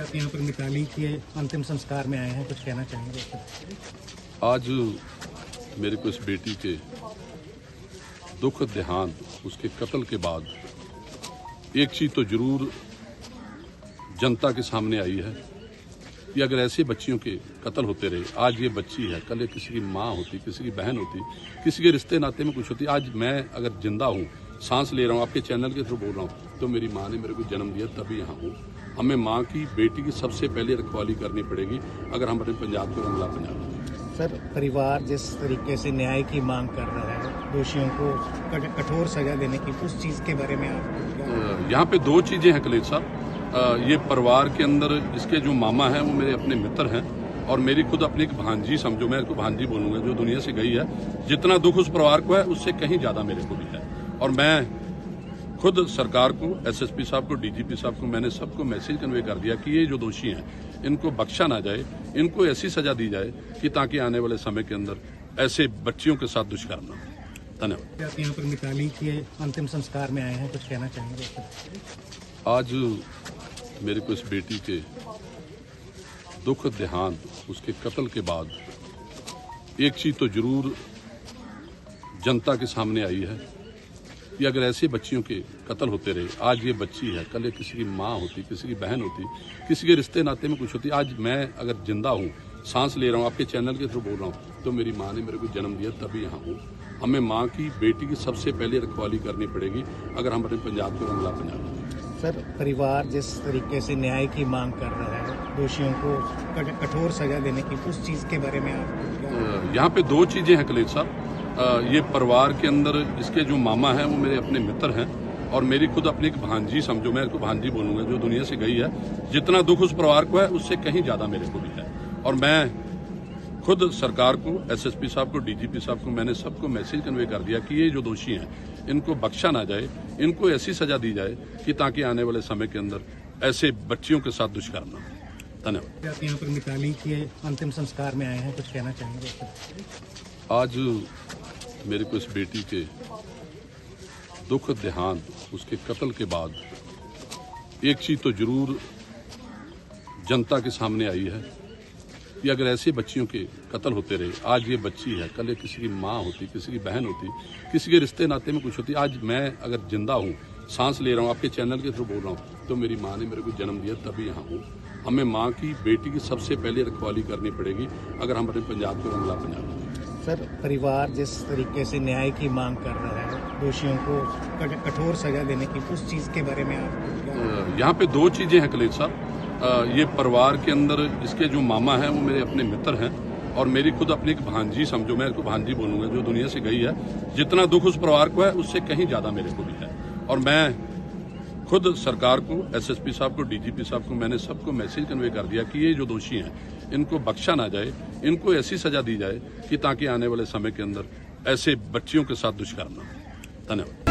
आप यहाँ पर मिताली के अंतिम संस्कार में आए हैं, कुछ कहना चाहेंगे? आज मेरे को इस बेटी के दुखद देहांत, उसके कत्ल के बाद एक चीज तो जरूर जनता के सामने आई है कि अगर ऐसे बच्चियों के कत्ल होते रहे, आज ये बच्ची है, कल ये किसी की माँ होती, किसी की बहन होती, किसी के रिश्ते नाते में कुछ होती, आज मैं अगर जिंदा हूँ, सांस ले रहा हूँ, आपके चैनल के थ्रू बोल रहा हूँ, तो मेरी माँ ने मेरे को जन्म दिया तभी यहाँ हूँ। हमें माँ की, बेटी की सबसे पहले रखवाली करनी पड़ेगी अगर हम अपने पंजाब को रंगला पंजाब। सर, परिवार जिस तरीके से न्याय की मांग कर रहा है, दोषियों को कठोर सजा देने की, उस चीज के बारे में आप यहाँ पे दो चीजें हैं कलेश साहब। ये परिवार के अंदर इसके जो मामा हैं वो मेरे अपने मित्र हैं और मेरी खुद अपनी एक भांजी, समझो मैं इसको भांजी बोलूंगा, जो दुनिया से गई है। जितना दुख उस परिवार को है उससे कहीं ज्यादा मेरे को भी है। और मैं खुद सरकार को, एसएसपी साहब को, डीजीपी साहब को, मैंने सबको मैसेज कन्वे कर दिया कि ये जो दोषी हैं इनको बख्शा ना जाए, इनको ऐसी सजा दी जाए कि ताकि आने वाले समय के अंदर ऐसे बच्चियों के साथ दुष्कर्म न हो। धन्यवाद। आप यहाँ पर मिताली के अंतिम संस्कार में आए हैं, कुछ कहना चाहेंगे? आज मेरे को इस बेटी के दुखद देहांत, उसके कत्ल के बाद एक चीज तो जरूर जनता के सामने आई है कि अगर ऐसे बच्चियों के कत्ल होते रहे, आज ये बच्ची है, कल ये किसी की माँ होती, किसी की बहन होती, किसी के रिश्ते नाते में कुछ होती, आज मैं अगर जिंदा हूँ, सांस ले रहा हूँ, आपके चैनल के थ्रू बोल रहा हूँ, तो मेरी माँ ने मेरे को जन्म दिया तभी यहाँ हूँ। हमें माँ की, बेटी की सबसे पहले रखवाली करनी पड़ेगी अगर हम अपने पंजाब को रंगला पंजाब। सर, परिवार जिस तरीके से न्याय की मांग कर रहा है, दोषियों को कठोर सजा देने की, उस चीज के बारे में आप यहाँ पे दो चीजें हैं कलेश साहब। ये परिवार के अंदर इसके जो मामा हैं वो मेरे अपने मित्र हैं और मेरी खुद अपनी एक भांजी, समझो मैं इसको भांजी बोलूंगा, जो दुनिया से गई है। जितना दुख उस परिवार को है उससे कहीं ज्यादा मेरे को भी है। और मैं खुद सरकार को, एसएसपी साहब को, डीजीपी साहब को, मैंने सबको मैसेज कन्वे कर दिया कि ये जो दोषी हैं इनको बख्शा ना जाए, इनको ऐसी सजा दी जाए कि ताकि आने वाले समय के अंदर ऐसे बच्चियों के साथ दुष्कर्म न हो। धन्यवाद। आप यहाँ पर मिताली के अंतिम संस्कार में आए हैं, कुछ कहना चाहेंगे? आज मेरे को इस बेटी के दुखद देहांत, उसके कत्ल के बाद एक चीज तो जरूर जनता के सामने आई है कि अगर ऐसे बच्चियों के कत्ल होते रहे, आज ये बच्ची है, कल ये किसी की माँ होती, किसी की बहन होती, किसी के रिश्ते नाते में कुछ होती, आज मैं अगर जिंदा हूँ, सांस ले रहा हूँ, आपके चैनल के थ्रू बोल रहा हूँ, तो मेरी माँ ने मेरे को जन्म दिया तभी यहाँ हूँ। हमें माँ की, बेटी की सबसे पहले रखवाली करनी पड़ेगी अगर हम अपने पंजाब को रंगला पंजाब। सर, परिवार जिस तरीके से न्याय की मांग कर रहा है, दोषियों को कठोर सजा देने की, उस चीज के बारे में आप यहाँ पे दो चीजें हैं कलेश साहब। ये परिवार के अंदर इसके जो मामा हैं वो मेरे अपने मित्र हैं और मेरी खुद अपनी एक भांजी, समझो मैं इसको भांजी बोलूंगा, जो दुनिया से गई है। जितना दुख उस परिवार को है उससे कहीं ज्यादा मेरे को भी है। और मैं खुद सरकार को, एसएसपी साहब को, डीजीपी साहब को, मैंने सबको मैसेज कन्वे कर दिया कि ये जो दोषी हैं इनको बख्शा ना जाए, इनको ऐसी सजा दी जाए कि ताकि आने वाले समय के अंदर ऐसे बच्चियों के साथ दुष्कर्म न हो। धन्यवाद।